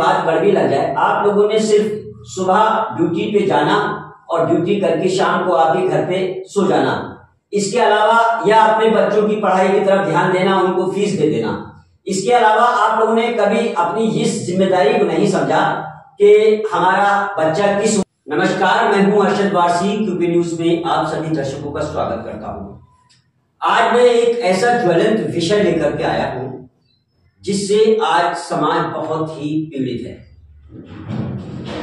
बात कड़वी लग जाए, आप लोगों ने सिर्फ सुबह ड्यूटी पे जाना और ड्यूटी करके शाम को आके घर पे सो जाना, इसके अलावा या अपने बच्चों की पढ़ाई की तरफ ध्यान देना, उनको फीस दे देना, इसके अलावा आप लोगों ने कभी अपनी इस जिम्मेदारी को नहीं समझा कि हमारा बच्चा किस। नमस्कार, मैं हूं अर्शद वारसी, क्यूपी न्यूज में आप सभी दर्शकों का स्वागत करता हूं। आज मैं एक ऐसा ज्वलंत विषय लेकर के आया हूं जिससे आज समाज बहुत ही पीड़ित है।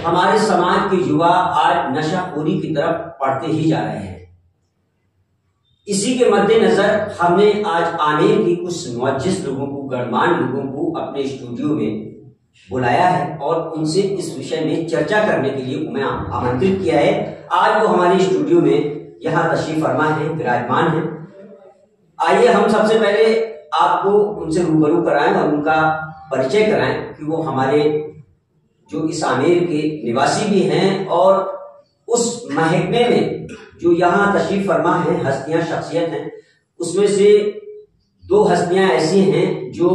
हमारे समाज के युवा आज नशाखोरी की तरफ बढ़ते ही जा रहे हैं। इसी के मद्देनजर हमने आज आमेर की कुछ मुअज्जिज लोगों को, गणमान्य लोगों को अपने स्टूडियो में बुलाया है और उनसे इस विषय में चर्चा करने के लिए मैं आमंत्रित किया है। आज वो हमारे स्टूडियो में यहाँ तशरीफ फरमा है, विराजमान है। आइए हम सबसे पहले आपको उनसे रूबरू कराएं और उनका परिचय कराएं कि वो हमारे जो इस आमेर के निवासी भी हैं और उस महकमे में जो यहाँ तशरीफ फरमा है हस्तियां, शख्सियत हैं, उसमें से दो हस्तियां ऐसी हैं जो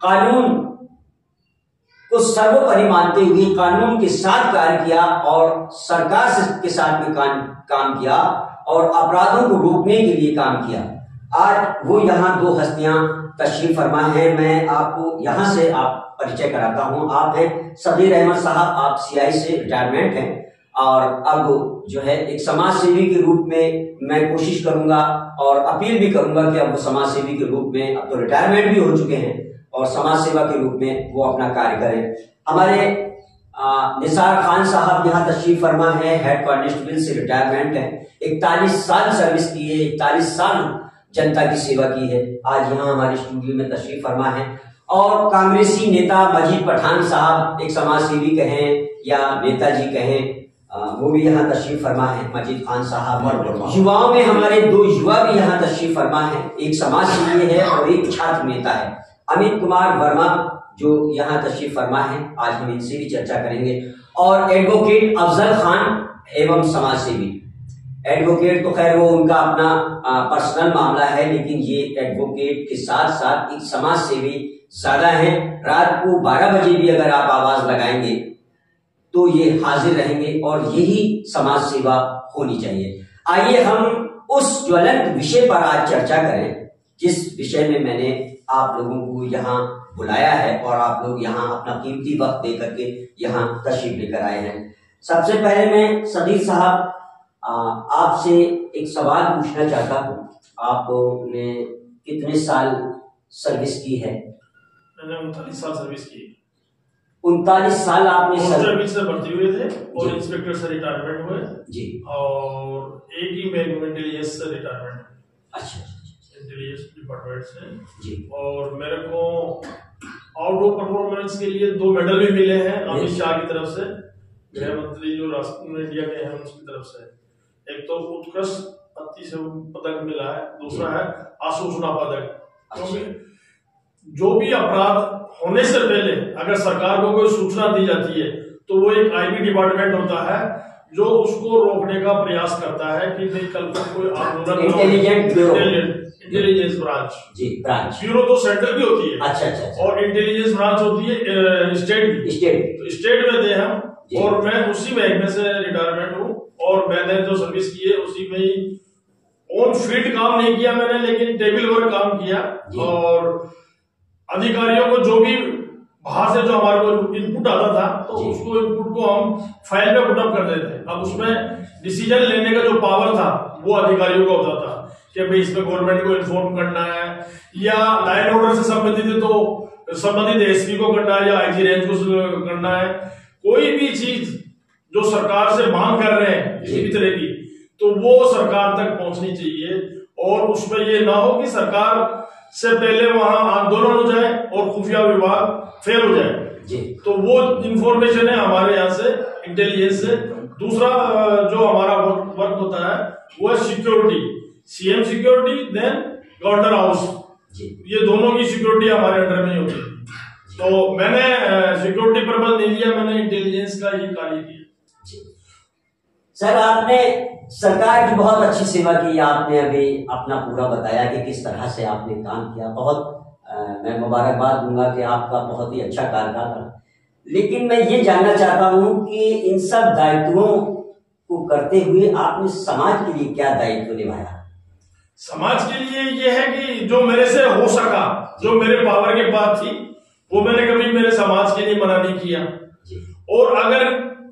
कानून को सर्वोपरि मानते हुए कानून के साथ कार्य किया और सरकार के साथ में काम किया और अपराधों को रोकने के लिए काम किया। आज वो यहाँ दो हस्तियां तशरीफ फरमा है। मैं आपको यहाँ से आप परिचय कराता हूँ। आप हैं सबीर अहमद साहब, आप सीआई से रिटायरमेंट हैं और अब जो है एक समाज सेवी के रूप में मैं कोशिश करूंगा और अपील भी करूंगा कि अब वो समाज सेवी के रूप में, अब तो रिटायरमेंट भी हो चुके हैं और समाज सेवा के रूप में वो अपना कार्य करें। हमारे निसार खान साहब यहाँ तशरीफ फरमा है, हेड कांस्टेबल से रिटायरमेंट है, 41 साल सर्विस की है, 41 साल जनता की सेवा की है। आज यहाँ हमारे स्टूडियो में तशरीफ फरमा है। और कांग्रेसी नेता मजीद पठान साहब, एक समाज सेवी कहें या नेताजी कहें, वो भी यहाँ तशरीफ फरमा है, मजीद खान साहब। और युवाओं में हमारे दो युवा भी यहाँ तशरीफ फरमा है, एक समाज सेवी है और एक छात्र नेता है, अमित कुमार वर्मा, जो यहाँ तशरीफ फरमा है। आज हम इनसे भी चर्चा करेंगे। और एडवोकेट अफजल खान एवं समाज सेवी। एडवोकेट तो खैर वो उनका अपना पर्सनल मामला है, लेकिन ये एडवोकेट के साथ साथ एक समाज सेवी ज्यादा है। रात को 12 बजे भी अगर आप आवाज लगाएंगे तो ये हाजिर रहेंगे और यही समाज सेवा होनी चाहिए। आइए हम उस ज्वलंत विषय पर आज चर्चा करें जिस विषय में मैंने आप लोगों को यहाँ बुलाया है और आप लोग यहाँ अपना कीमती वक्त दे करके यहाँ तशरीफ लेकर आए हैं। सबसे पहले मैं सबीर साहब आपसे एक सवाल पूछना चाहता हूँ। आपने कितने साल सर्विस की है? मैंने 39 साल सर्विस की। 39 साल आपने सर्विस से भर्ती हुए थे और इंस्पेक्टर से रिटायरमेंट हुए जी, और एक ही महकमे इंटेलिजेंस से रिटायरमेंट। अच्छा, इंटेलिजेंस डिपार्टमेंट से जी। और मेरे को आउट ऑफ परफॉर्मेंस के लिए 2 मेडल भी मिले हैं अमित शाह की तरफ से, गृह मंत्री जो राष्ट्र इंडिया के हैं उसकी तरफ से। एक तो उत्कृष्ट पत्ती से पदक मिला है, दूसरा है आसूचना पदक। क्योंकि जो भी अपराध होने से पहले अगर सरकार को कोई सूचना दी जाती है तो वो एक आईबी डिपार्टमेंट होता है जो उसको रोकने का प्रयास करता है कि नहीं कल को कोई आंदोलन। इंटेलिजेंस ब्रांच जी, ब्रांच ब्यूरो तो सेंट्रल की होती है। अच्छा। और इंटेलिजेंस ब्रांच होती है स्टेट की। तो स्टेट में थे हम और मैं उसी महकमे से रिटायरमेंट हूँ और मैंने जो सर्विस की है उसी में ही ऑन फील्ड काम नहीं किया मैंने, लेकिन टेबल वर्क काम किया। और अधिकारियों को जो भी बाहर से जो हमारे को इनपुट आता था तो उसको इनपुट को हम फाइल में पुटअप कर देते थे। अब उसमें डिसीजन लेने का जो पावर था वो अधिकारियों का होता था कि भाई इसमें गवर्नमेंट को इन्फॉर्म करना है या लाइन ऑर्डर से संबंधित है तो संबंधित एसपी को करना है या आईजी रेंज को करना है। कोई भी चीज जो सरकार से मांग कर रहे हैं किसी भी तरह की, तो वो सरकार तक पहुंचनी चाहिए और उसमें ये ना हो कि सरकार से पहले वहां आंदोलन हो जाए और खुफिया विभाग फेल हो जाए। तो वो इंफॉर्मेशन है हमारे यहाँ से इंटेलिजेंस से। दूसरा जो हमारा वर्क होता है वो है security, CM security, then governor house, ये दोनों की सिक्योरिटी हमारे अंडर में होती है। तो मैंने सिक्योरिटी पर्पज नहीं लिया, मैंने इंटेलिजेंस का ही कार्य किया। सर, आपने सरकार की बहुत अच्छी सेवा की। आपने अभी अपना पूरा बताया कि किस तरह से आपने काम किया। बहुत मैं मुबारकबाद दूंगा कि आपका बहुत ही अच्छा कार्यकाल रहा। लेकिन मैं ये जानना चाहता हूं कि इन सब दायित्वों को करते हुए आपने समाज के लिए क्या दायित्व निभाया? समाज के लिए ये है कि जो मेरे से हो सका, जो मेरे पावर के पास थी, वो मैंने कभी मेरे समाज के लिए मना नहीं किया। और अगर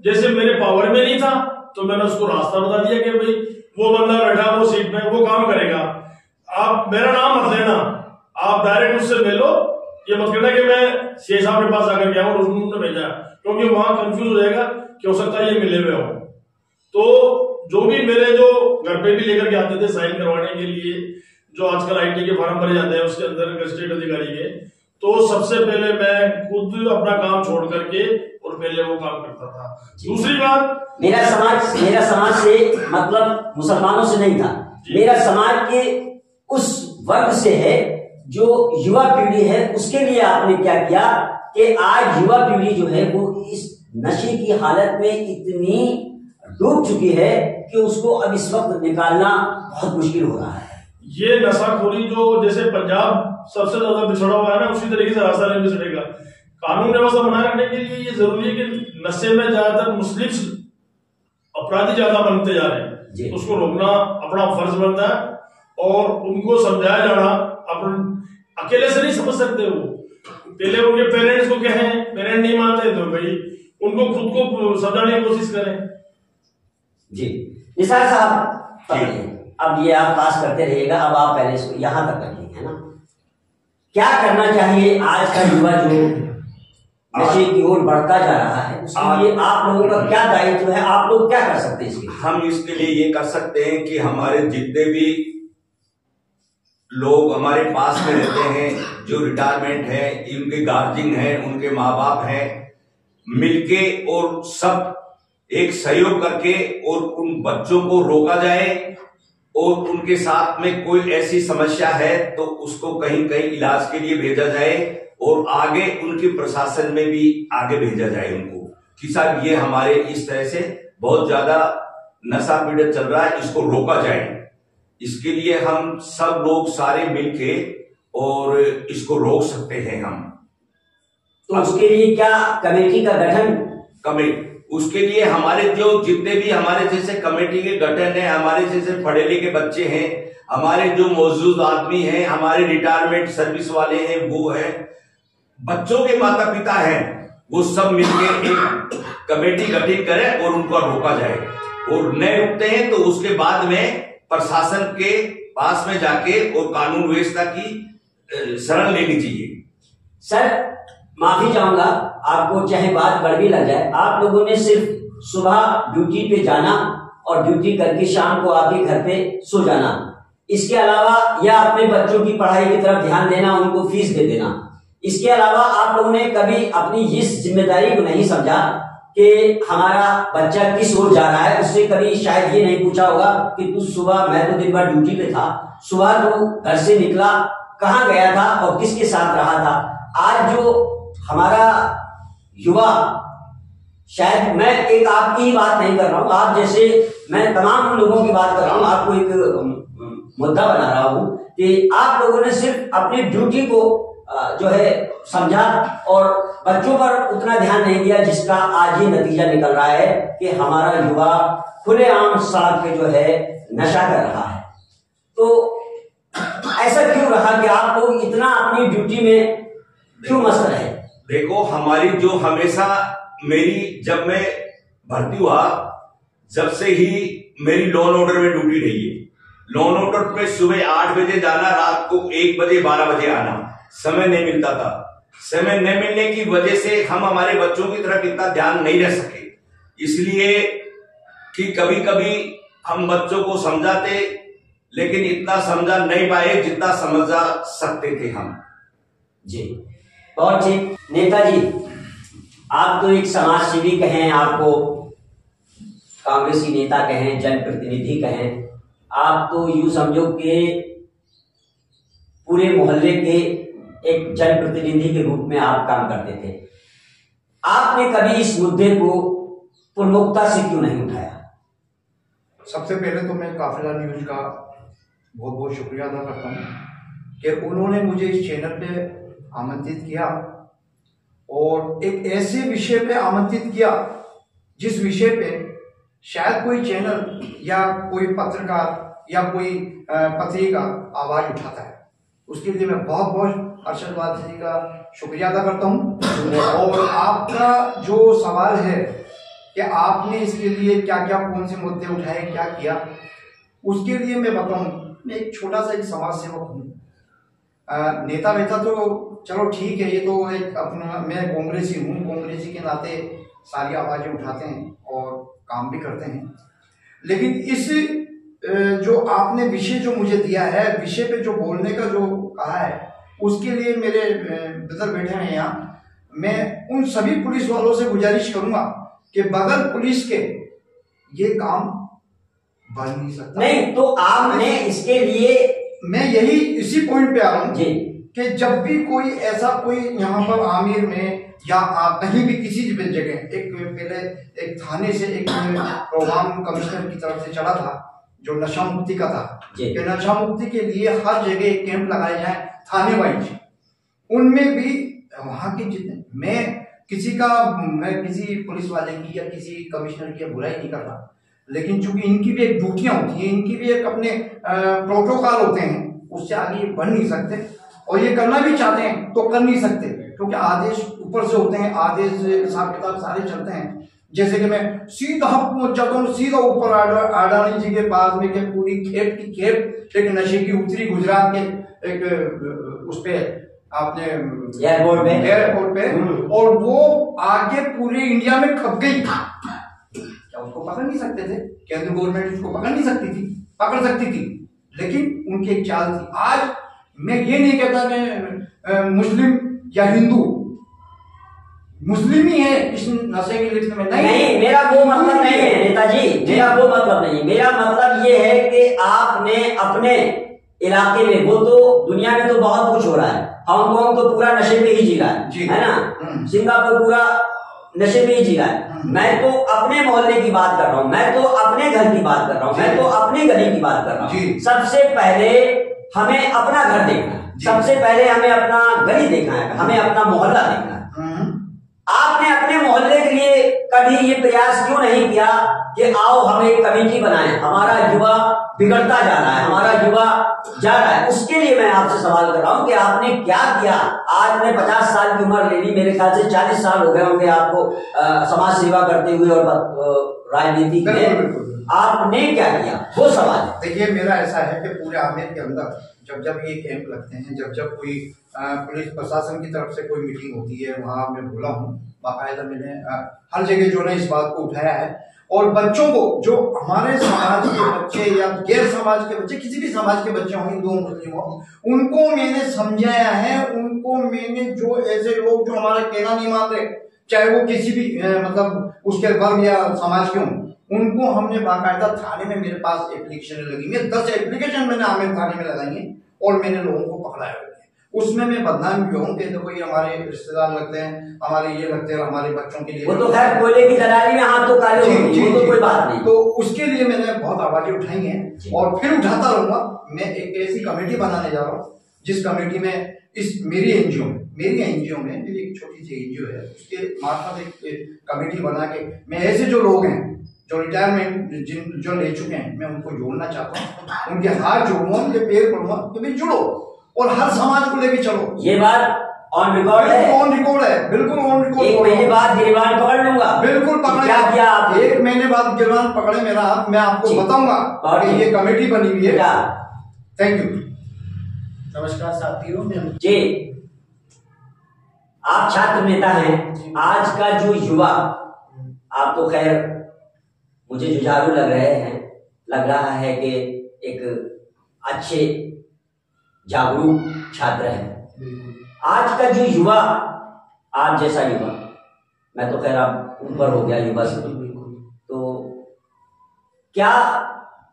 जैसे मेरे पावर में नहीं था तो मैंने उसको रास्ता बता दिया कि भाई वो बंदा बैठा वो सीट पे, वो काम करेगा, आप मेरा नाम मत लेना, आप डायरेक्ट उससे मिलो, ये मत कहना कि मैं सीए साहब के पास आकर गया और उन्होंने भेजा, क्योंकि वहां कंफ्यूज हो जाएगा कि हो सकता है ये मिले हुए हो। तो जो भी मेरे जो घर पे भी लेकर के आते थे साइन करवाने के लिए, जो आजकल आईटी के फॉर्म भरे जाते हैं उसके अंदर गजेटेड अधिकारी के, तो सबसे पहले मैं खुद अपना काम छोड़ करके और पहले वो काम करता था। दूसरी बात, मेरा समाज से मतलब मुसलमानों से नहीं था, मेरा समाज के उस वर्ग से है जो युवा पीढ़ी है। उसके लिए आपने क्या किया कि आज युवा पीढ़ी जो है वो इस नशे की हालत में इतनी डूब चुकी है कि उसको अब इस वक्त निकालना बहुत मुश्किल हो रहा है। ये नशाखोरी जो जैसे पंजाब सबसे ज्यादा बिछड़ा हुआ है ना, उसी तरीके से राजस्थान में बिछड़ेगा। कानून व्यवस्था बनाए रखने के लिए ये जरूरी है कि नशे में ज्यादातर मुस्लिम अपराधी ज्यादा बनते जा रहे हैं, तो उसको रोकना अपना फर्ज बनता है और उनको समझाया जाना। अपन अकेले से नहीं समझ सकते, वो पहले उनके पेरेंट्स को कहें, पेरेंट नहीं मानते तो भाई उनको खुद को समझाने की कोशिश करें। जी निसार साहब, अब ये आप पास करते रहिएगा, अब आप पहले इसको यहां तक रखिए, है ना? क्या करना चाहिए आज का युवा जो नशे की ओर बढ़ता जा रहा है, उसके लिए आप लोगों का क्या दायित्व है? आप लोग क्या कर सकते हैं इसके लिए? हम इसके लिए ये कर सकते हैं कि हमारे जितने भी लोग हमारे पास में रहते हैं, जो रिटायरमेंट है, उनके गार्जियन हैं, उनके माँ बाप हैं, मिलके और सब एक सहयोग करके और उन बच्चों को रोका जाए और उनके साथ में कोई ऐसी समस्या है तो उसको कहीं कहीं इलाज के लिए भेजा जाए और आगे उनके प्रशासन में भी आगे भेजा जाए उनको कि साहब ये हमारे इस तरह से बहुत ज्यादा नशा पीड़ित चल रहा है, इसको रोका जाए। इसके लिए हम सब लोग सारे मिलके और इसको रोक सकते हैं हम। तो उसके लिए क्या कमेटी का गठन? उसके लिए हमारे जो जितने भी हमारे जैसे कमेटी के गठन है, हमारे जैसे पढ़े लिखे बच्चे हैं, हमारे जो मौजूद आदमी हैं, हमारे रिटायरमेंट सर्विस वाले हैं, वो हैं, बच्चों के माता पिता हैं, वो सब मिलकर एक कमेटी गठित करें और उनको रोका जाए। और नहीं रुकते हैं तो उसके बाद में प्रशासन के पास में जाके और कानून व्यवस्था की शरण लेनी चाहिए। सर माफी चाहूंगा, आपको चाहे बात कड़वी लग जाए, आप लोगों ने सिर्फ सुबह ड्यूटी पे जाना और ड्यूटी करके शाम को आके घर पे सो जाना, इसके अलावा या अपने बच्चों की पढ़ाई की तरफ ध्यान देना, उनको फीस दे देना, इसके अलावा आप लोगों ने कभी अपनी इस जिम्मेदारी को नहीं समझा कि हमारा बच्चा किस ओर जा रहा है। उससे कभी शायद ये नहीं पूछा होगा कि तू सुबह, मैं तो दिन भर ड्यूटी पे था, सुबह तू घर से निकला, कहाँ गया था और किसके साथ रहा था। आज जो हमारा युवा, शायद मैं एक आपकी ही बात नहीं कर रहा हूं, आप जैसे मैं तमाम लोगों की बात कर रहा हूं, आपको एक मुद्दा बना रहा हूं कि आप लोगों ने सिर्फ अपनी ड्यूटी को जो है समझा और बच्चों पर उतना ध्यान नहीं दिया, जिसका आज ये नतीजा निकल रहा है कि हमारा युवा खुलेआम सड़क पे जो है नशा कर रहा है। तो ऐसा क्यों रहा कि आप लोग इतना अपनी ड्यूटी में क्यों मस्त रहे? देखो, हमारी जो हमेशा मेरी, जब मैं भर्ती हुआ, जब से ही मेरी लॉ एंड ऑर्डर में ड्यूटी रही है। लॉ एंड ऑर्डर पे सुबह 8 बजे जाना, रात को 1 बजे 12 बजे आना, समय नहीं मिलता था। समय नहीं मिलने की वजह से हम हमारे बच्चों की तरफ इतना ध्यान नहीं रह सके, इसलिए कि कभी कभी हम बच्चों को समझाते लेकिन इतना समझा नहीं पाए जितना समझा सकते थे हम। जी बहुत ठीक। नेताजी, आप तो एक समाज सेवी कहें, आपको कांग्रेसी नेता कहें, जनप्रतिनिधि कहें, आप तो यूं समझो कि पूरे मोहल्ले के एक जनप्रतिनिधि के रूप में आप काम करते थे। आपने कभी इस मुद्दे को प्रमुखता से क्यों नहीं उठाया? सबसे पहले तो मैं काफिला न्यूज का बहुत बहुत शुक्रिया अदा करता हूँ कि उन्होंने मुझे इस चैनल पे आमंत्रित किया और एक ऐसे विषय पे आमंत्रित किया जिस विषय पे शायद कोई चैनल या कोई पत्रकार या कोई पत्रिका आवाज उठाता है। उसके लिए मैं बहुत बहुत अरशद वारसी जी का शुक्रिया अदा करता हूँ। और आपका जो सवाल है कि आपने इसके लिए क्या क्या कौन से मुद्दे उठाए, क्या किया, उसके लिए मैं बताऊं, मैं एक छोटा सा एक समाज सेवक हूँ। नेता वेता तो चलो ठीक है, ये तो एक अपना, मैं कांग्रेसी हूँ, कांग्रेसी के नाते सारी आवाजें उठाते हैं और काम भी करते हैं। लेकिन इस जो आपने विषय जो मुझे दिया है, विषय पे जो बोलने का जो कहा है, उसके लिए मेरे ब्रदर बैठे हैं यहाँ, मैं उन सभी पुलिस वालों से गुजारिश करूंगा कि बगैर पुलिस के ये काम बन नहीं सकता। नहीं तो आपने इसके लिए, मैं यही इसी पॉइंट पे आ रहा हूँ कि जब भी कोई ऐसा कोई यहाँ पर आमिर में या कहीं भी किसी भी जगह, एक पहले एक थाने से एक प्रोग्राम कमिश्नर की तरफ से चला था जो नशा मुक्ति का था कि नशा मुक्ति के लिए हर जगह एक कैंप लगाए जाए थाने वाइज। उनमें भी वहां के जितने, मैं किसी पुलिस वाले की या किसी कमिश्नर की बुराई नहीं कर रहा, लेकिन चूंकि इनकी भी एक ड्यूटियां होती हैं, इनकी भी एक अपने प्रोटोकॉल होते हैं, उससे आगे बढ़ नहीं सकते और ये करना भी चाहते हैं तो कर नहीं सकते, क्योंकि आदेश ऊपर से होते हैं, आदेश हिसाब किताब सारे चलते हैं। जैसे कि मैं सीधा जाता हूँ सीधा ऊपर अडानी जी के पास में के पूरी खेप की खेप एक नशे की उतरी गुजरात के एक उस पे आपने एयरपोर्ट पे और वो आगे पूरे इंडिया में खप गई। क्या उसको पकड़ नहीं सकते थे? केंद्र गवर्नमेंट उसको पकड़ नहीं सकती थी? पकड़ सकती थी, लेकिन उनकी एक चाल थी। आज मैं ये नहीं कहता मैं मुस्लिम या हिंदू, मुस्लिम ही है इस नशे की लिस्ट में नहीं, मेरा वो मतलब नहीं है नेताजी, मेरा वो मतलब नहीं। मेरा मतलब ये है कि आपने अपने इलाके में, वो तो दुनिया में तो बहुत कुछ हो रहा है, हांगकांग तो पूरा नशे पे ही जी रहा है ना, सिंगापुर पूरा नशे पे ही जी रहा है। मैं तो अपने मोहल्ले की बात कर रहा हूँ, मैं तो अपने घर की बात कर रहा हूँ, मैं तो अपने गली की बात कर रहा हूँ। सबसे पहले हमें अपना घर देखना है, सबसे पहले हमें अपना गली देखना है, हमें अपना मोहल्ला देखना है। आपने अपने मोहल्ले के लिए कभी ये प्रयास क्यों नहीं किया कि आओ हम एक कमेटी बनाएं, हमारा युवा बिगड़ता जा रहा है, हमारा युवा जा रहा है। उसके लिए मैं आपसे सवाल कर रहा हूं कि आपने क्या किया। आज मैं 50 साल की उम्र ले ली, मेरे ख्याल से 40 साल हो गए होंगे आपको समाज सेवा करते हुए और राजनीति में, आपने क्या किया, वो सवाल है। देखिए, मेरा ऐसा है कि पूरे आमेर के अंदर जब ये कैंप लगते हैं, जब कोई पुलिस प्रशासन की तरफ से कोई मीटिंग होती है, वहां मैं बोला हूँ बाकायदा, मैंने हर जगह जो है इस बात को उठाया है। और बच्चों को, जो हमारे समाज के बच्चे या गैर समाज के बच्चे, किसी भी समाज के बच्चे हों, हिंदू मुस्लिम हो, उनको मैंने समझाया है। उनको मैंने, जो ऐसे लोग जो हमारा कहना नहीं मानते, चाहे वो किसी भी मतलब उसके वर्ग या समाज के हों, उनको हमने बाकायदा थाने में, मेरे पास एप्लीकेशन लगी है, 10 एप्लीकेशन मैंने आमिर थाने में लगाई है और मैंने लोगों को पकड़ाया है। उसमें मैं बदनाम भी हूँ कि देखो ये हमारे रिश्तेदार लगते हैं, हमारे ये लगते हैं, हमारे बच्चों के लिए, वो तो खैर कोयले की दलाली में हाथ तो काले होंगे, वो तो कोई बात नहीं। तो उसके लिए मैंने बहुत आवाजें उठाई हैं और फिर उठाता रहूंगा। मैं एक ऐसी कमेटी बनाने जा रहा हूँ जिस कमेटी में मेरी एनजीओ में मेरी एक छोटी सी एनजीओ है, उसके मार्फत एक कमेटी बना के मैं ऐसे जो लोग हैं जो रिटायरमेंट जो ले चुके हैं, मैं उनको जोड़ना चाहता हूँ। उनके हाथ जोड़ूंगा, उनके पैर पड़ूंगा कि भाई जुड़ो और हर समाज को लेके चलो। ये बात ऑन रिकॉर्ड है, ऑन रिकॉर्ड है, बिल्कुल ऑन रिकॉर्ड। 1 महीने बाद गिरबान पकड़ लूंगा, बिल्कुल पकड़े। क्या किया आप? 1 महीने बाद गिरबान पकड़े मेरा हाथ, मैं आपको बताऊंगा कि ये कमेटी बनी हुई है। Thank you. नमस्कार साथियों, जी आप छात्र नेता हैं। आज का जो युवा, आप तो खैर मुझे जुझारू लग रहे हैं, लग रहा है कि एक अच्छे जागरूक छात्र है। आज का जो युवा, आप जैसा युवा, मैं तो खैर आप ऊपर हो गया युवा से, तो क्या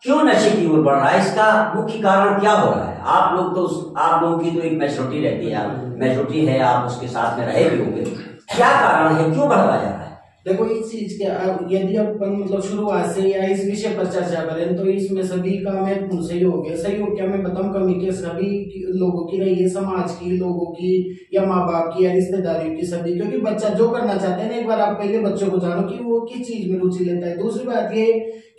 क्यों नशे की ओर बढ़ रहा है, इसका मुख्य कारण क्या हो रहा है? आप लोगों की तो एक मैच्योरिटी रहती है, मैच्योरिटी है, आप उसके साथ में रहे भी होंगे। क्या कारण है, क्यों बढ़ता जा रहा है? देखो इस चीज के यदि अपन मतलब शुरुआत से या इस विषय पर चर्चा करें तो इसमें सभी का महत्वपूर्ण सहयोग है। सहयोग क्या मैं बताऊं, कमी के सभी लोगों की रही है, समाज की, लोगों की या माँ बाप की या रिश्तेदारियों की, सभी। क्योंकि बच्चा जो करना चाहते हैं ना, एक बार आप पहले बच्चों को जानो कि वो किस चीज में रुचि लेता है। दूसरी बात ये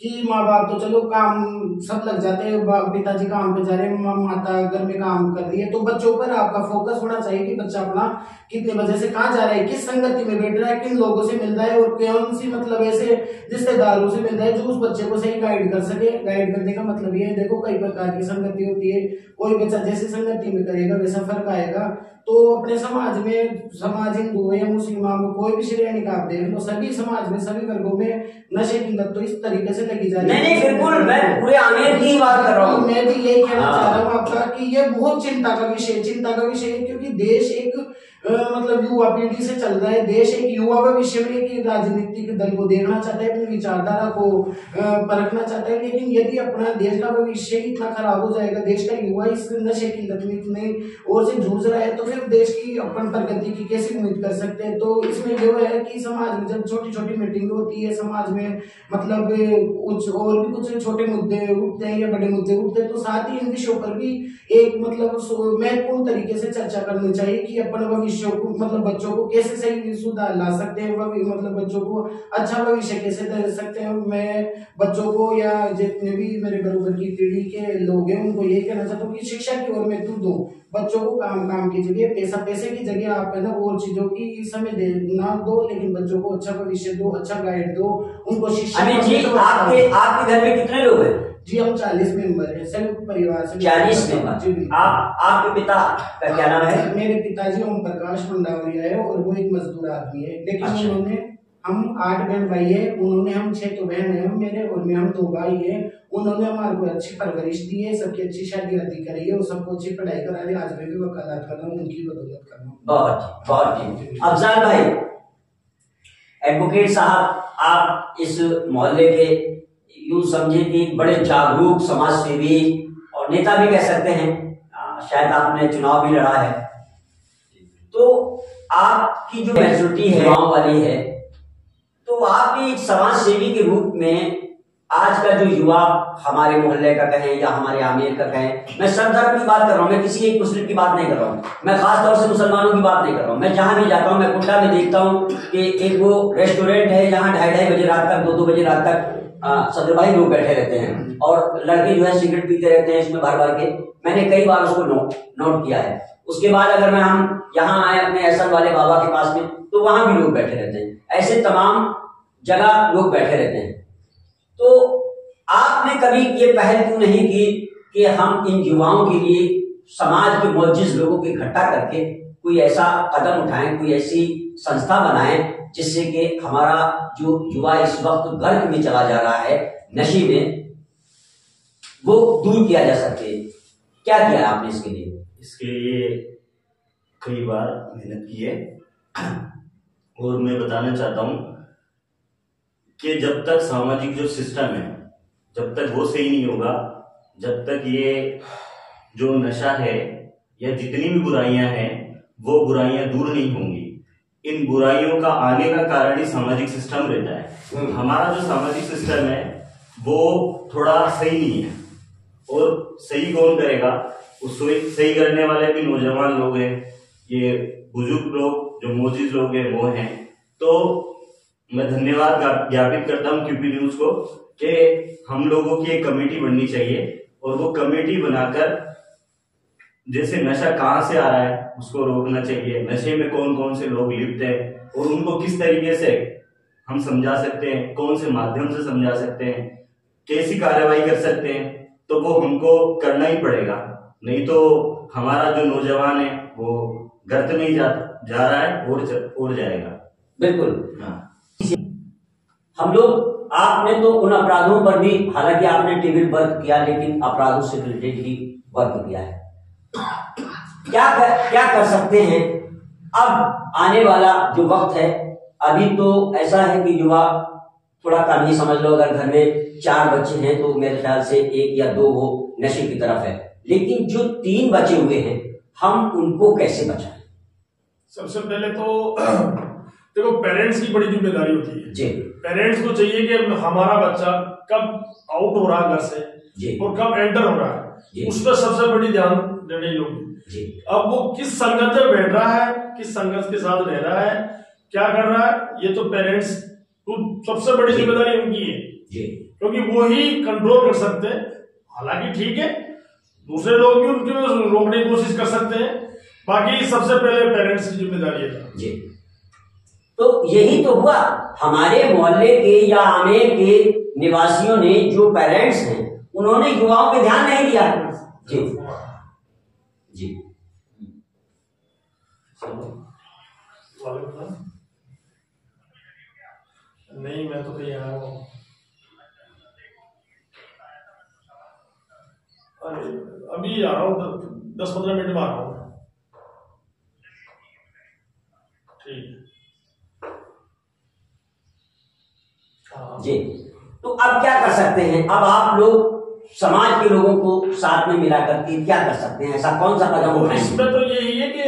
कि माँ बाप तो चलो काम सब लग जाते हैं, पिताजी काम पे जा रहे हैं, माता घर में काम कर रही है, तो बच्चों पर आपका फोकस होना चाहिए कि बच्चा अपना कितने बजे से कहाँ जा रहा है, किस संगति में बैठ रहा है, किन लोगों से मिल रहा है और कौन सी मतलब ऐसे रिश्तेदारों से मिल रहा है जो उस बच्चे को सही गाइड कर सके। गाइड करने का मतलब ये है, देखो कई प्रकार की संगति होती है, कोई बच्चा जैसे संगति में करेगा वैसा फर्क आएगा। तो अपने समाज में, समाज हिंदू हो या मुसलमान हो, कोई भी श्रेणी का आप देख लो, सभी समाज में सभी वर्गों में नशे की लत तो इस तरीके से लगी जा रही है। नहीं बिल्कुल, मैं पूरे आमिर की बात कर रहा हूँ। मैं भी यही कहना चाह रहा हूँ आपका कि ये बहुत चिंता का विषय है, क्योंकि देश एक मतलब युवा पीढ़ी से चल रहा है। देश एक युवा भविष्य में एक राजनीतिक दल को देखना चाहता है, अपनी विचारधारा को परखना चाहता है, लेकिन यदि अपना देश का भविष्य इतना खराब हो जाएगा, देश का युवा इस नशे की लत में इतने ओर से जूझ रहा है, तो फिर देश की अपन प्रगति की कैसे उम्मीद कर सकते हैं। तो इसमें जो है कि समाज में जब छोटी छोटी मीटिंग होती है, समाज में मतलब कुछ और भी कुछ छोटे मुद्दे उठते हैं या बड़े मुद्दे उठते हैं, तो साथ ही इन विषयों पर भी एक मतलब महत्वपूर्ण तरीके से चर्चा करनी चाहिए कि अपन भविष्य को मतलब बच्चों को कैसे सही सुधार ला सकते हैं, मतलब बच्चों को अच्छा भविष्य कैसे दे सकते हैं। मैं बच्चों को या जितने भी मेरे बराबर की पीढ़ी के लोग हैं उनको यही कहना चाहता हूँ कि शिक्षा की ओर में दूर दो, बच्चों को काम की जगह, पैसे की जगह आप है ना और चीजों की समय देना दो, लेकिन बच्चों को अच्छा भविष्य दो, अच्छा गाइड दो, उनको शिक्षा। आपके घर में कितने लोग हैं? जी हम 40 मेंबर हैं, संयुक्त परिवार से 40 मेंबर। आपके पिता का क्या नाम है? मेरे पिताजी ओम प्रकाश मंडावरिया है और वो एक मजदूर आदमी है, लेकिन अच्छा। उन्होंने, हम 8 बहन भाई है, उन्होंने हम 6 तो बहन है मेरे और मैं हम 2 भाई है, उन्होंने हमारे को अच्छी परवरिश दी है, सबकी अच्छी शादी वादी करी है और सबको अच्छी पढ़ाई करा दी। आज मैं भी वकालत कर रहा हूँ, उनकी बदौलत कर रहा हूँ। बहुत अफजाल भाई, एडवोकेट साहब, आप इस मोहल्ले के यूं समझे कि बड़े जागरूक समाज सेवी और नेता भी कह सकते हैं, शायद आपने चुनाव भी लड़ा है, तो आपकी जो मेजोरिटी है गांव वाली है, तो आप भी एक समाज सेवी के रूप में आज का जो युवा हमारे मोहल्ले का कहें या हमारे आमिर का कहें, मैं सब धर्म की बात कर रहा हूँ, मैं किसी एक मुस्लिम की बात नहीं कर रहा हूँ, मैं खास तौर से मुसलमानों की बात नहीं कर रहा हूँ। मैं जहां भी जाता हूँ, मैं कुंडा में देखता हूँ कि एक वो रेस्टोरेंट है जहाँ 2:30 बजे रात तक, 2 बजे रात तक सदर भाई लोग बैठे रहते हैं और लड़के जो है सिगरेट पीते रहते हैं इसमें भर के। मैंने कई बार उसको नोट किया है। उसके बाद अगर हम यहाँ आए अपने एहसन वाले बाबा के पास में, तो वहां भी लोग बैठे रहते हैं, ऐसे तमाम जगह लोग बैठे रहते हैं। तो आपने कभी ये पहल क्यों नहीं की कि हम इन युवाओं के लिए समाज के मौजूद लोगों को इकट्ठा करके कोई ऐसा कदम उठाएं, कोई ऐसी संस्था बनाएं जिससे कि हमारा जो युवा इस वक्त गर्क में चला जा रहा है नशे में, वो दूर किया जा सके। क्या किया आपने इसके लिए? इसके लिए कई बार मेहनत की है और मैं बताना चाहता हूं कि जब तक सामाजिक जो सिस्टम है, जब तक वो सही नहीं होगा, जब तक ये जो नशा है या जितनी भी बुराइयां हैं वो बुराइयां दूर नहीं होंगी। इन बुराइयों का आने का कारण ही सामाजिक सिस्टम रहता है। हमारा जो सामाजिक सिस्टम है वो थोड़ा सही नहीं है, और सही कौन करेगा? उस सही करने वाले भी नौजवान लोग हैं, ये बुजुर्ग लोग जो मौजूद लोग हैं वो हैं। तो मैं धन्यवाद ज्ञापित करता हूं क्यूपी न्यूज को कि हम लोगों की एक कमेटी बननी चाहिए और वो कमेटी बनाकर जैसे नशा कहाँ से आ रहा है उसको रोकना चाहिए, नशे में कौन कौन से लोग लिप्त हैं और उनको किस तरीके से हम समझा सकते हैं, कौन से माध्यम से समझा सकते हैं, कैसी कार्रवाई कर सकते हैं, तो वो हमको करना ही पड़ेगा। नहीं तो हमारा जो नौजवान है वो गर्त में ही जा रहा है और जाएगा। बिल्कुल। हम लोग, आपने तो उन अपराधों पर भी, हालांकि आपने टेबल वर्क किया, लेकिन अपराधों से रिलेटेड ही वर्क किया है। क्या कर सकते हैं अब आने वाला जो वक्त है? अभी तो ऐसा है कि युवा थोड़ा कम ही समझ लो, अगर घर में 4 बच्चे हैं तो मेरे ख्याल से 1 या 2 वो नशे की तरफ है, लेकिन जो 3 बचे हुए हैं हम उनको कैसे बचाएं? सबसे पहले तो देखो पेरेंट्स की बड़ी जिम्मेदारी होती है जी। पेरेंट्स को चाहिए कि हमारा बच्चा कब आउट हो रहा है घर से जी। और कब एंटर हो रहा है, उस पर सबसे बड़ी ध्यान देने लोग। अब वो किस संगत में बैठ रहा है, किस संगत के साथ रह रहा है, क्या कर रहा है, ये तो पेरेंट्स तो सबसे बड़ी जिम्मेदारी उनकी है क्योंकि वो ही कंट्रोल कर सकते हैं। हालांकि ठीक है दूसरे लोग भी उनके रोकने की कोशिश कर सकते हैं, बाकी सबसे पहले पेरेंट्स की जिम्मेदारी है जी। तो यही तो हुआ, हमारे मोहल्ले के या आमेर के निवासियों ने जो पेरेंट्स हैं उन्होंने युवाओं पे ध्यान नहीं दिया जी जी। नहीं मैं तो कहीं आया हूँ, अरे अभी आ रहा हूँ 10-15 मिनट में आ रहा हूँ। ठीक जी। तो अब क्या कर सकते हैं, अब आप लोग समाज के लोगों को साथ में मिला करके क्या कर सकते हैं, ऐसा कौन सा कदम उठाएंगे? इसमें तो यही है कि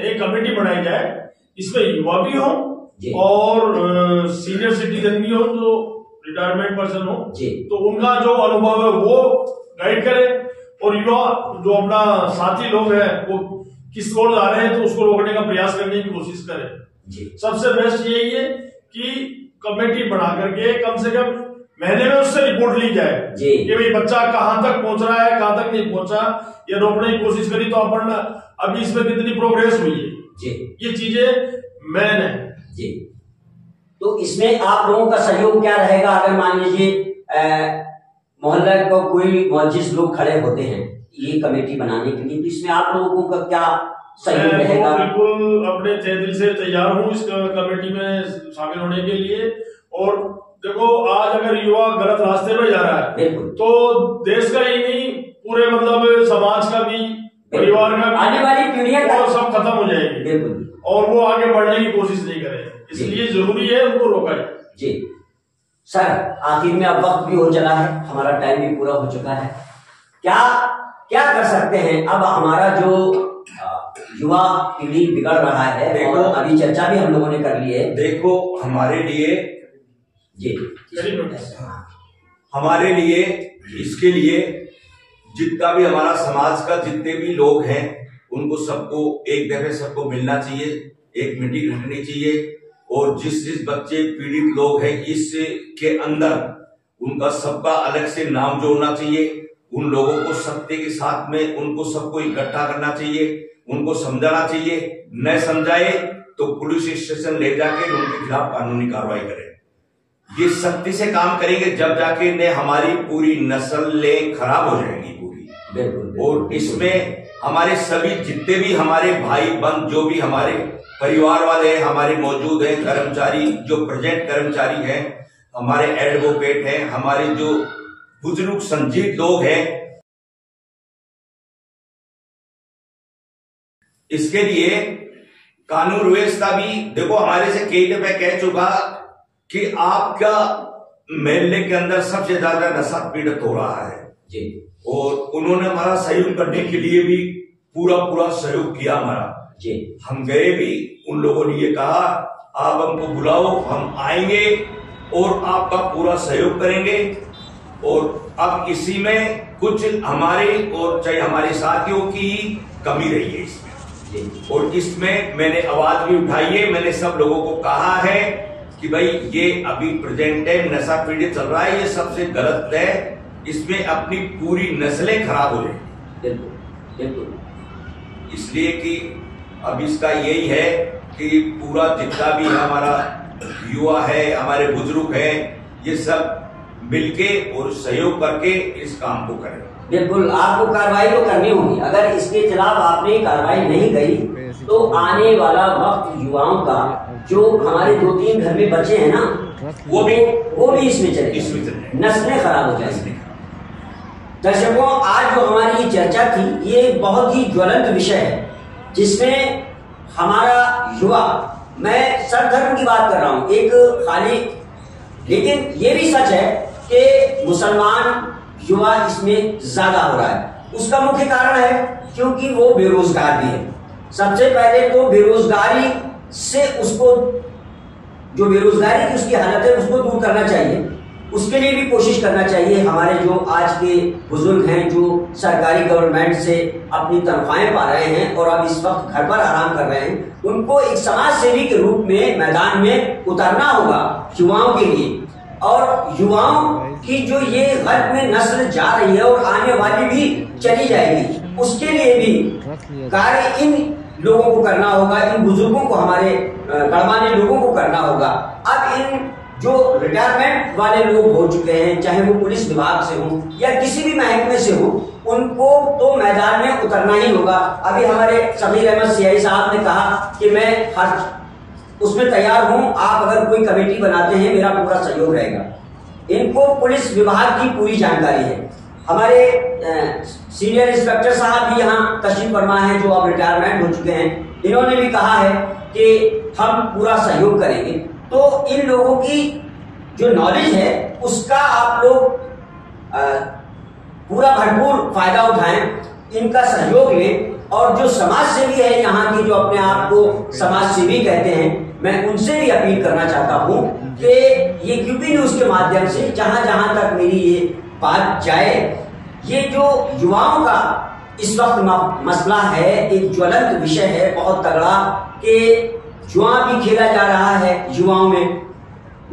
एक कमेटी बनाई जाए, इसमें युवा भी हो और सीनियर सिटीजन भी हो, जो रिटायरमेंट पर्सन हो तो उनका जो अनुभव है वो गाइड करे, और युवा जो अपना साथी लोग हैं वो किस ओर जा रहे हैं तो उसको रोकने का प्रयास करने की कोशिश करे। सबसे बेस्ट यही है कि कमेटी बना करके कम से कम महीने में उससे रिपोर्ट ली जाए कि भाई बच्चा कहां तक पहुंच रहा है, कहां तक नहीं पहुंचा, ये रोकने की कोशिश करी तो अपन अभी इसमें कितनी प्रोग्रेस हुई है, ये चीजें मैन है जी। तो इसमें आप लोगों का सहयोग क्या रहेगा? अगर मान लीजिए मोहल्ला को कोई मौजिज लोग खड़े होते हैं ये कमेटी बनाने के लिए, तो इसमें आप लोगों का क्या सहयोग रहेगा? बिल्कुल अपने दिल से तैयार हूँ इस कमेटी में शामिल होने के लिए। और देखो आज अगर युवा गलत रास्ते में जा रहा है तो देश का ही नहीं पूरे मतलब समाज का भी, परिवार का भी, आने वाली पीढ़ियां सब खत्म हो जाएगी और वो आगे बढ़ने की कोशिश नहीं करे, इसलिए जरूरी है उनको रोका जाए जी। सर आखिर में अब वक्त भी हो चला है, हमारा टाइम भी पूरा हो चुका है, क्या क्या कर सकते हैं? अब हमारा जो युवा पीढ़ी बिगड़ रहा है, देखो अभी चर्चा भी हम लोगों ने कर ली है, देखो हमारे लिए जी हमारे लिए इसके लिए जितना भी हमारा समाज का जितने भी लोग हैं उनको सबको एक दफे सबको मिलना चाहिए, एक मीटिंग रखनी चाहिए, और जिस जिस बच्चे पीड़ित लोग हैं इसके अंदर उनका सबका अलग से नाम जोड़ना चाहिए, उन लोगों को सत्य के साथ में उनको सबको इकट्ठा करना चाहिए, उनको समझाना चाहिए, न समझाए तो पुलिस स्टेशन ले जाके उनके खिलाफ कानूनी कार्रवाई करें। ये सख्ती से काम करेंगे जब जाके ने हमारी पूरी नस्लें खराब हो जाएंगी पूरी। और इसमें हमारे सभी जितने भी हमारे भाई बंद जो भी हमारे परिवार वाले हैं हमारे मौजूद हैं, कर्मचारी जो प्रेजेंट कर्मचारी हैं, हमारे एडवोकेट हैं, हमारे जो बुजुर्ग संजीव लोग हैं, इसके लिए कानून व्यवस्था भी देखो हमारे से कई दफे कह चुका कि आपका महल्ले के अंदर सबसे ज्यादा नशा पीड़ित हो रहा है जी। और उन्होंने हमारा सहयोग करने के लिए भी पूरा सहयोग किया हमारा जी। हम गए भी, उन लोगों ने ये कहा आप हमको बुलाओ हम आएंगे और आपका पूरा सहयोग करेंगे। और अब इसी में कुछ हमारे और चाहे हमारे साथियों की कमी रही है इसमें, और इसमें मैंने आवाज भी उठाई है, मैंने सब लोगों को कहा है कि भाई ये अभी प्रेजेंट है, नशा पीड़ित चल रहा है, ये सबसे गलत है, इसमें अपनी पूरी नस्लें खराब हो जाएगी। इसलिए कि अब इसका यही है कि पूरा जितना भी हमारा युवा है, हमारे बुजुर्ग हैं, ये सब मिलके और सहयोग करके इस काम को करें। बिल्कुल आपको कार्रवाई तो करनी होगी, अगर इसके खिलाफ आपने कार्रवाई नहीं करी तो आने वाला वक्त युवाओं का जो हमारे 2-3 घर में बच्चे हैं ना वो भी इसमें चले, नस्लें खराब हो जाएंगी। दर्शकों आज जो हमारी ये चर्चा थी ये बहुत ही ज्वलंत विषय है जिसमें हमारा युवा, मैं सब धर्म की बात कर रहा हूं एक खाली, लेकिन ये भी सच है कि मुसलमान युवा इसमें ज्यादा हो रहा है। उसका मुख्य कारण है क्योंकि वो बेरोजगार भी है। सबसे पहले तो बेरोजगारी से उसको जो बेरोजगारी की उसकी हालत है उसको दूर करना चाहिए। उसके लिए भी कोशिश करना चाहिए। हमारे जो आज के बुजुर्ग हैं जो सरकारी गवर्नमेंट से अपनी तनख्वाहें पा रहे हैं और अब इस वक्त घर पर आराम कर रहे हैं, उनको एक समाज सेवी के रूप में मैदान में उतरना होगा युवाओं के लिए। और युवाओं की जो ये गर्भ में नस्ल जा रही है और आने वाली भी चली जाएगी, उसके लिए भी कार्य इन लोगों को करना होगा, इन बुजुर्गों को, हमारे गणमान्य लोगों को करना होगा। अब इन जो रिटायरमेंट वाले लोग हो चुके हैं, चाहे वो पुलिस विभाग से हो या किसी भी महकमे से हो, उनको तो मैदान में उतरना ही होगा। अभी हमारे समीर अहमद सियाही साहब ने कहा कि मैं हर उसमें तैयार हूं, आप अगर कोई कमेटी बनाते हैं मेरा पूरा सहयोग रहेगा। इनको पुलिस विभाग की पूरी जानकारी है। हमारे सीनियर इंस्पेक्टर साहब भी यहाँ तशरीफ फरमा है जो अब रिटायरमेंट हो चुके हैं, इन्होंने भी कहा है कि हम पूरा सहयोग करेंगे। तो इन लोगों की जो नॉलेज है उसका आप लोग पूरा भरपूर फायदा उठाएं, इनका सहयोग लें। और जो समाज सेवी है यहाँ की, जो अपने आप को समाज सेवी कहते हैं, मैं उनसे भी अपील करना चाहता हूँ कि ये क्यूपी न्यूज के माध्यम से जहां जहां तक मेरी ये बात जाए, ये जो युवाओं का इस वक्त मसला है, एक ज्वलंत विषय है बहुत तगड़ा, कि जुआ भी खेला जा रहा है, युवाओं में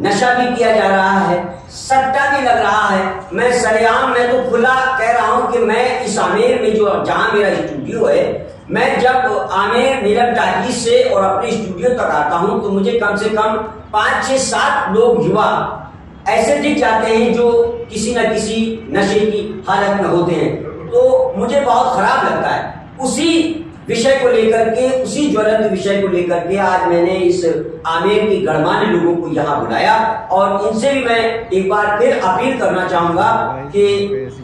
नशा भी किया जा रहा है, सट्टा भी लग रहा है। मैं सरेआम, मैं तो खुला कह रहा हूं कि मैं इस आमेर में जो जहां मेरा स्टूडियो है, मैं जब आमेर नीलम टाकी से और अपने स्टूडियो तक आता हूं तो मुझे कम से कम 5, 6, 7 लोग युवा ऐसे दिख जाते हैं जो किसी न किसी नशे की हालत में होते हैं। तो मुझे बहुत खराब लगता है। उसी विषय को लेकर के, उसी ज्वलंत विषय को लेकर के आज मैंने इस आमेर के गणमान्य लोगों को यहाँ बुलाया और इनसे भी मैं एक बार फिर अपील करना चाहूंगा कि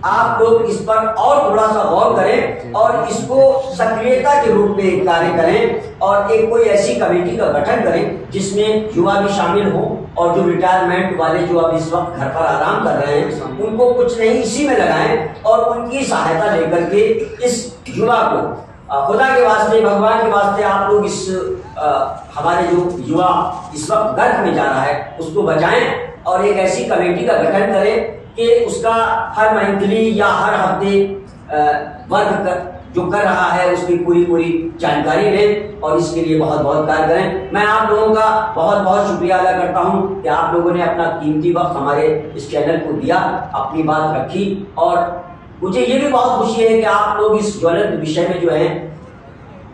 आप लोग इस पर और थोड़ा सा गौर करें और इसको सक्रियता के रूप में कार्य करें और एक कोई ऐसी कमेटी का गठन करें जिसमें युवा भी शामिल हो और जो रिटायरमेंट वाले जो अब इस वक्त घर पर आराम कर रहे हैं उनको कुछ नहीं इसी में लगाएं और उनकी सहायता लेकर के इस युवा को, खुदा के वास्ते, भगवान के वास्ते, आप लोग इस हमारे जो युवा इस वक्त गर्भ में जा रहा है उसको बचाएं और एक ऐसी कमेटी का गठन करें कि उसका हर मंथली या हर हफ्ते वर्क जो कर रहा है उसकी पूरी जानकारी लें और इसके लिए बहुत बहुत कार्य करें। मैं आप लोगों का बहुत बहुत शुक्रिया अदा करता हूं कि आप लोगों ने अपना कीमती वक्त हमारे इस चैनल को दिया, अपनी बात रखी और मुझे ये भी बहुत खुशी है कि आप लोग इस ज्वलंत विषय में जो है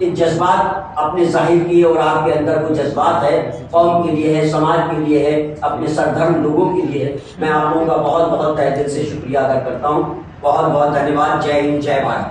इन जज्बात अपने जाहिर किए और आपके अंदर वो जज्बात है, कौम के लिए है, समाज के लिए है, अपने सरधर्म लोगों के लिए है। मैं आप लोगों का बहुत बहुत तहे दिल से शुक्रिया अदा करता हूँ। बहुत बहुत धन्यवाद। जय हिंद, जय भारत।